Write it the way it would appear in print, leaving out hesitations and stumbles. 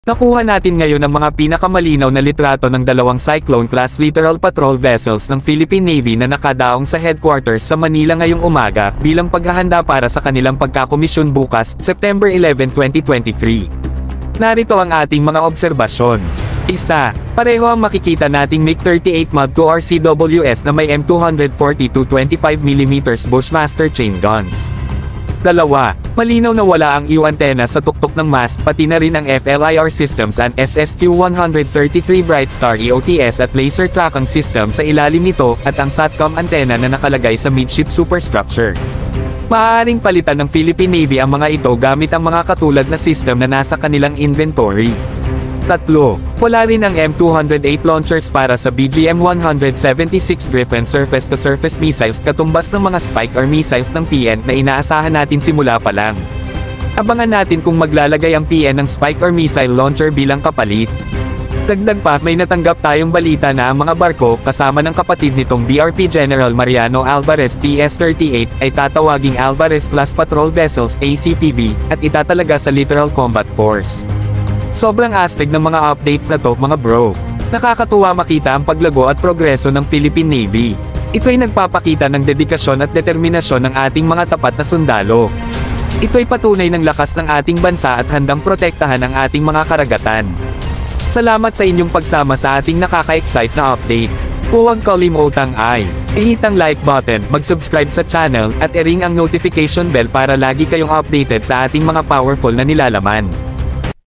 Nakuha natin ngayon ang mga pinakamalinaw na litrato ng dalawang Cyclone-class littoral patrol vessels ng Philippine Navy na nakadaong sa headquarters sa Manila ngayong umaga bilang paghahanda para sa kanilang pagkakomisyon bukas, September 11, 2023. Narito ang ating mga obserbasyon. 1. Pareho ang makikita nating MiG-38 Mod II RCWS na may M242 25mm Bushmaster chain guns. 2. Malinaw na wala ang EW antenna sa tuktok ng mast pati na rin ang FLIR systems and SSQ-133 Bright Star EOTS at laser tracking system sa ilalim nito at ang SATCOM antenna na nakalagay sa midship superstructure. Maaaring palitan ng Philippine Navy ang mga ito gamit ang mga katulad na system na nasa kanilang inventory. 3. Wala rin ang M208 launchers para sa BGM-176 Griffin surface-to-surface missiles katumbas ng mga Spike-R missiles ng PN na inaasahan natin simula pa lang. Abangan natin kung maglalagay ang PN ng Spike-R missile launcher bilang kapalit. Dagdag pa, may natanggap tayong balita na ang mga barko kasama ng kapatid nitong BRP General Mariano Alvarez PS-38 ay tatawaging Alvarez-class patrol vessels ACPV at itatalaga sa Littoral Combat Force. Sobrang astig ng mga updates na to, mga bro. Nakakatuwa makita ang paglago at progreso ng Philippine Navy. Ito'y nagpapakita ng dedikasyon at determinasyon ng ating mga tapat na sundalo. Ito'y patunay ng lakas ng ating bansa at handang protektahan ang ating mga karagatan. Salamat sa inyong pagsama sa ating nakaka-excite na update. Huwag kalimutang i-hit ang like button, mag-subscribe sa channel, at i-ring ang notification bell para lagi kayong updated sa ating mga powerful na nilalaman.